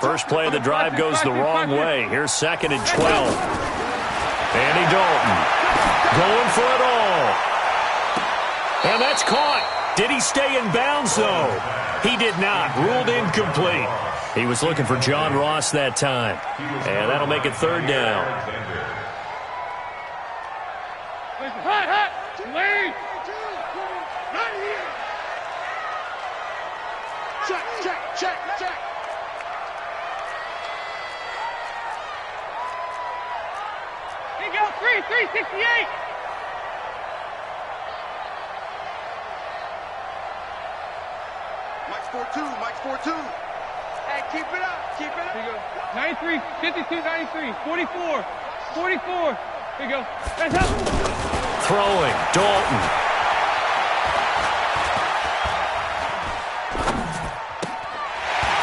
First play of the drive goes the wrong way. Here's 2nd and 12. Andy Dalton going for it all. And that's caught. Did he stay in bounds, though? He did not. Ruled incomplete. He was looking for John Ross that time. And that'll make it 3rd down. Check. Here you go, 368. Mike's 4-2. Hey, keep it up. Here you go. 93, 52, 93, 44. Here you go. That's up. Throwing, Dalton.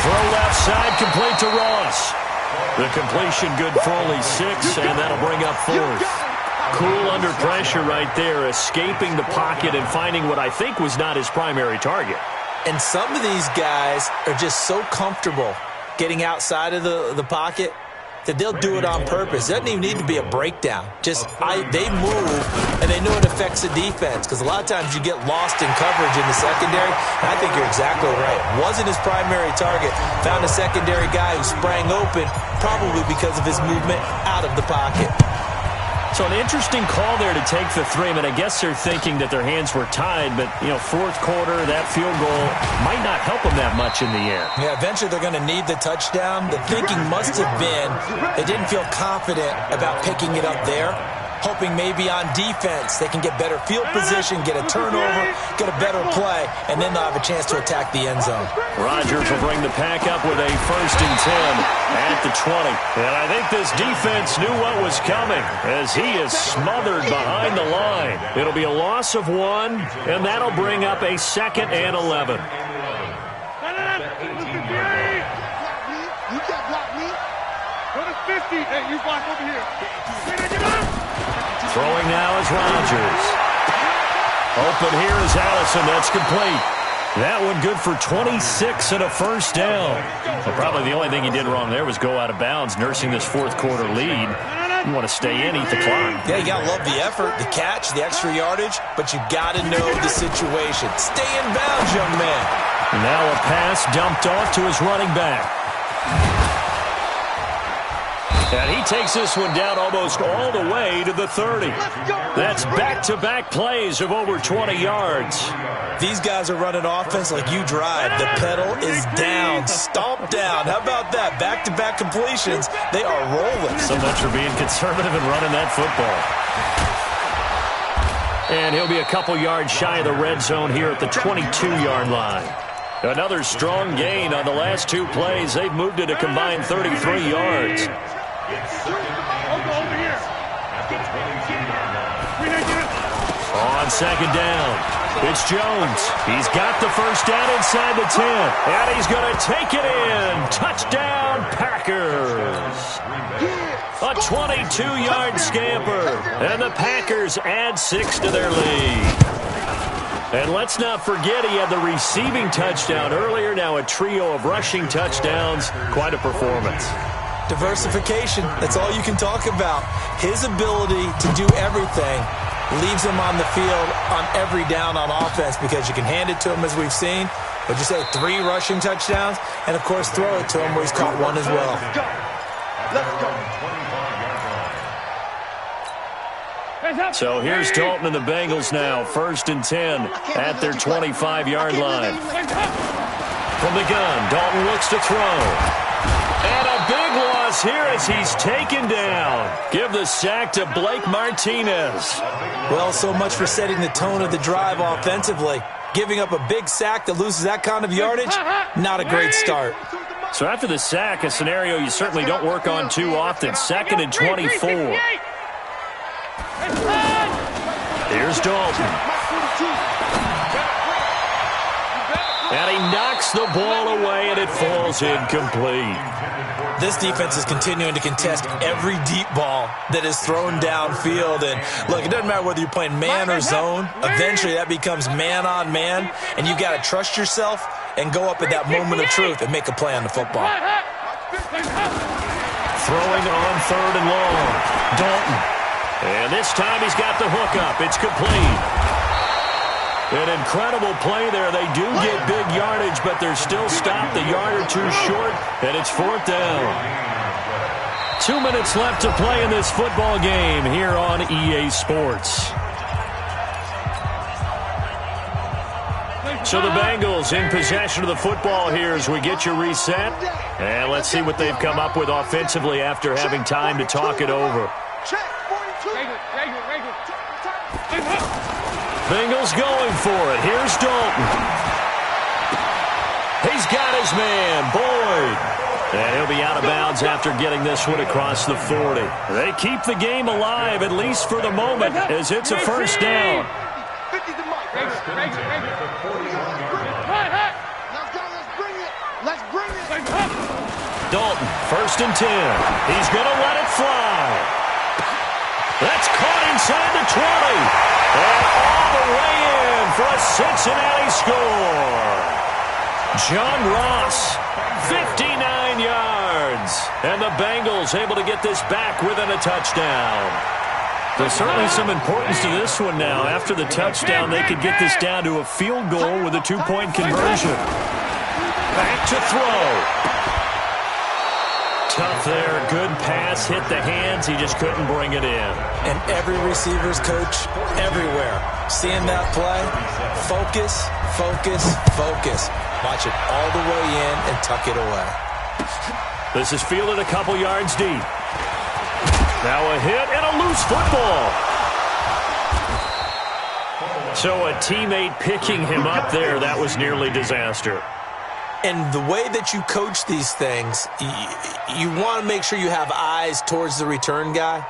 Throw left side, complete to Ross. The completion good for only 6, and that'll bring up 4th. Cool under pressure right there, escaping the pocket and finding what I think was not his primary target. And some of these guys are just so comfortable getting outside of the pocket that they'll do it on purpose. It doesn't even need to be a breakdown. They move, and they know it affects the defense, because a lot of times you get lost in coverage in the secondary, and I think you're exactly right. Wasn't his primary target. Found a secondary guy who sprang open, probably because of his movement out of the pocket. So an interesting call there to take the 3. I mean, I guess they're thinking that their hands were tied, but, 4th quarter, that field goal might not help them that much in the end. Yeah, eventually they're going to need the touchdown. The thinking must have been they didn't feel confident about picking it up there, hoping maybe on defense they can get better field position, get a turnover, get a better play, and then they'll have a chance to attack the end zone. Rodgers will bring the pack up with a 1st and 10 at the 20. And I think this defense knew what was coming as he is smothered behind the line. It'll be a loss of 1, and that'll bring up a 2nd and 11. You can't block me. Go to 50. Hey, you block over here. Throwing now is Rodgers. Open here is Allison. That's complete. That one good for 26 and a 1st down. Well, probably the only thing he did wrong there was go out of bounds, nursing this 4th quarter lead. You want to stay in, eat the clock. Yeah, you got to love the effort, the catch, the extra yardage, but you got to know the situation. Stay in bounds, young man. And now a pass dumped off to his running back. And he takes this one down almost all the way to the 30. That's back-to-back plays of over 20 yards. These guys are running offense like you drive. The pedal is down, stomped down. How about that? Back-to-back completions. They are rolling. So much for being conservative and running that football. And he'll be a couple yards shy of the red zone here at the 22-yard line. Another strong gain on the last 2 plays. They've moved it a combined 33 yards. On 2nd down, it's Jones. He's got the 1st down inside the 10, and he's going to take it in. Touchdown, Packers. A 22-yard scamper, and the Packers add 6 to their lead. And let's not forget he had the receiving touchdown earlier. Now a trio of rushing touchdowns. Quite a performance. Diversification, that's all you can talk about. His ability to do everything leaves him on the field on every down on offense, because you can hand it to him, as we've seen. Would you say 3 rushing touchdowns? And, of course, throw it to him where he's caught 1 as well. Let's go. So here's Dalton and the Bengals now. 1st and 10 at their 25-yard line. From the gun, Dalton looks to throw. And a big loss here as he's taken down. Give the sack to Blake Martinez. Well, so much for setting the tone of the drive offensively. Giving up a big sack that loses that kind of yardage, not a great start. So after the sack, a scenario you certainly don't work on too often. 2nd and 24. Here's Dalton. And he knocks the ball away, and it falls incomplete. This defense is continuing to contest every deep ball that is thrown downfield. And, look, it doesn't matter whether you're playing man or zone. Eventually, that becomes man-on-man, and you've got to trust yourself and go up at that moment of truth and make a play on the football. Throwing on 3rd and long. Dalton. And this time he's got the hook up. It's complete. An incredible play there. They do get big yardage, but they're still stopped a yard or two short, and it's 4th down. 2 minutes left to play in this football game here on EA Sports. So the Bengals in possession of the football here as we get you reset. And let's see what they've come up with offensively after having time to talk it over. Bengals going for it. Here's Dalton. He's got his man, Boyd. And he'll be out of bounds after getting this one across the 40. They keep the game alive, at least for the moment, as it's a 1st down. Dalton, 1st and 10. He's going to let it fly. That's caught inside the 20. And all the way in for a Cincinnati score. John Ross, 59 yards. And the Bengals able to get this back within a touchdown. There's certainly some importance to this one now. After the touchdown, they could get this down to a field goal with a 2-point conversion. Back to throw. Tough there. Good pass. Hit the hands. He just couldn't bring it in. And every receiver's coach everywhere. Seeing that play, focus, focus, focus. Watch it all the way in and tuck it away. This is fielded a couple yards deep. Now a hit and a loose football. So a teammate picking him up there, that was nearly disaster. And the way that you coach these things, you want to make sure you have eyes towards the return guy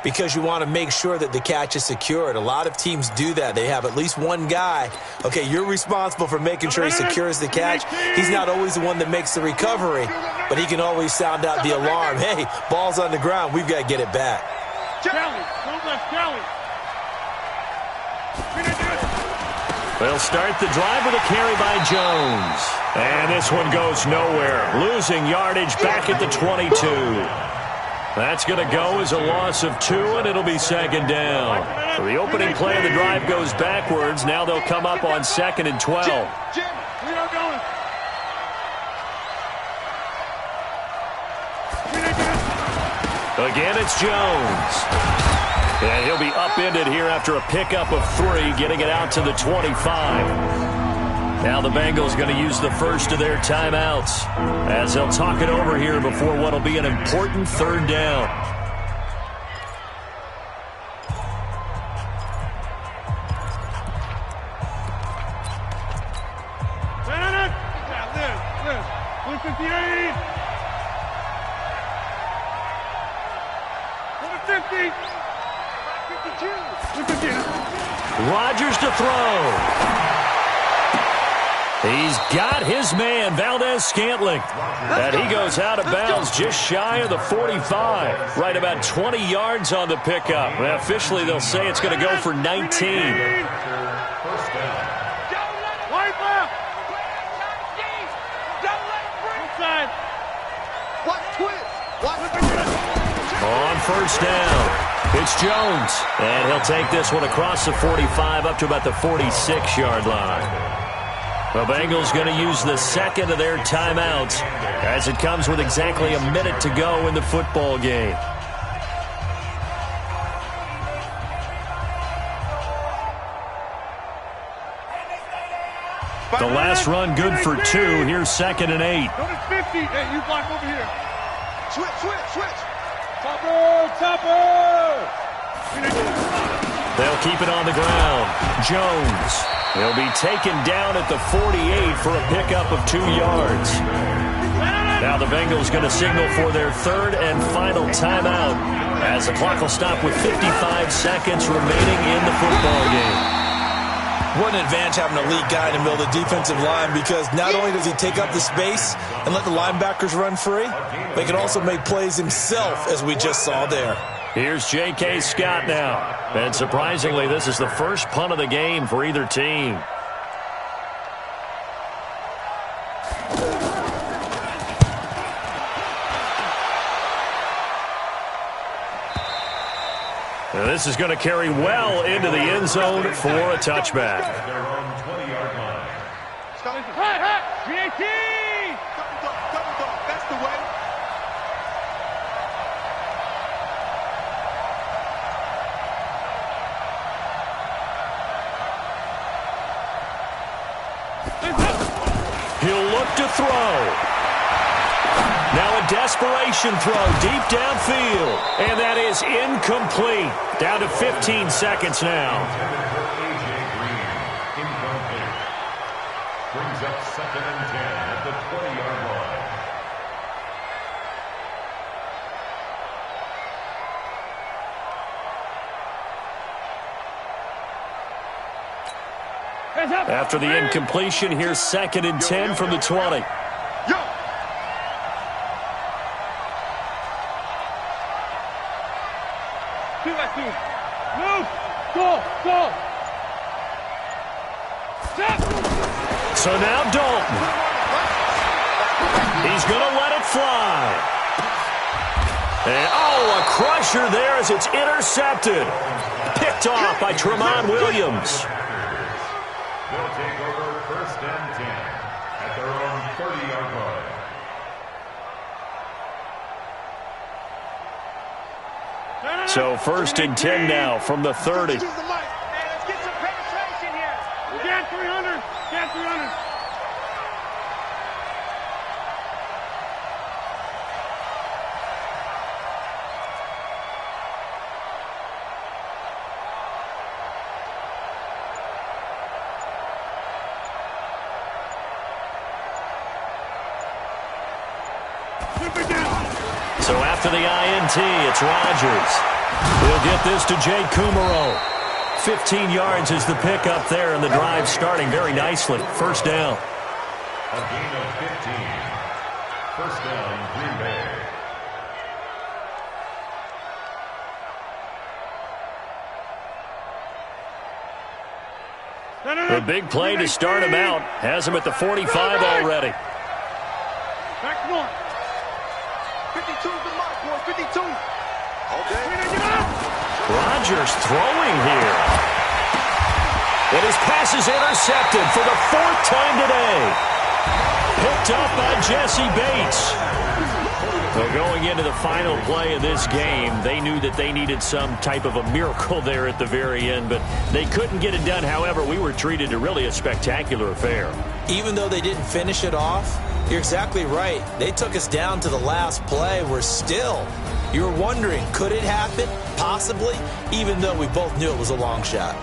because you want to make sure that the catch is secured. A lot of teams do that. They have at least one guy. Okay, you're responsible for making sure he secures the catch. He's not always the one that makes the recovery, but he can always sound out the alarm. Hey, ball's on the ground. We've got to get it back. They'll start the drive with a carry by Jones. And this one goes nowhere. Losing yardage back at the 22. That's going to go as a loss of 2, and it'll be 2nd down. So the opening play of the drive goes backwards. Now they'll come up on 2nd and 12. Again, it's Jones. And he'll be upended here after a pickup of 3, getting it out to the 25. Now the Bengals going to use the first of their timeouts as they'll talk it over here before what will be an important 3rd down. Rodgers to throw. He's got his man, Valdez-Scantling. And he goes out of bounds just shy of the 45. Right about 20 yards on the pickup. Well, officially, they'll say it's going to go for 19. On 1st down. It's Jones, and he'll take this one across the 45 up to about the 46-yard line. The Bengals going to use the 2nd of their timeouts as it comes with exactly a minute to go in the football game. The last run good for 2. Here's 2nd and 8. Notice 50. Hey, you block over here. Switch. Topper! They'll keep it on the ground. Jones. He'll be taken down at the 48 for a pickup of 2 yards. Now the Bengals going to signal for their 3rd and final timeout as the clock will stop with 55 seconds remaining in the football game. What an advantage having an elite guy in the middle of the defensive line because not only does he take up the space and let the linebackers run free, but he can also make plays himself, as we just saw there. Here's J.K. Scott now. And surprisingly, this is the first punt of the game for either team. And this is going to carry well into the end zone for a touchback. VAT! That's the way. He'll look to throw. Now a desperation throw deep downfield. And that is incomplete. Down to 15 seconds now. Brings up 2nd and 10 at the 20-yard line. After the incompletion, here's 2nd and 10 from the 20. Move! Go! So now Dalton. He's going to let it fly. And, a crusher there as it's intercepted. Picked off by Tramon Williams. They'll take over 1st and 10 at their own 30-yard line. So 1st and 10 now from the 30. Let's get some penetration here. Get 300. Get 300. So after the INT, it's Rodgers. We'll get this to Jay Kumaro. 15 yards is the pickup there, and the drive starting very nicely. 1st down. A gain of 15. 1st down, Green Bay. The big play to start him out has him at the 45 already. Back to one. 52 to the mark, boy. 52. Okay. Rodgers throwing here. And his pass is intercepted for the 4th time today. Picked up by Jesse Bates. So going into the final play of this game, they knew that they needed some type of a miracle there at the very end, but they couldn't get it done. However, we were treated to really a spectacular affair. Even though they didn't finish it off, you're exactly right. They took us down to the last play. We're still, you were wondering, could it happen? Possibly, even though we both knew it was a long shot.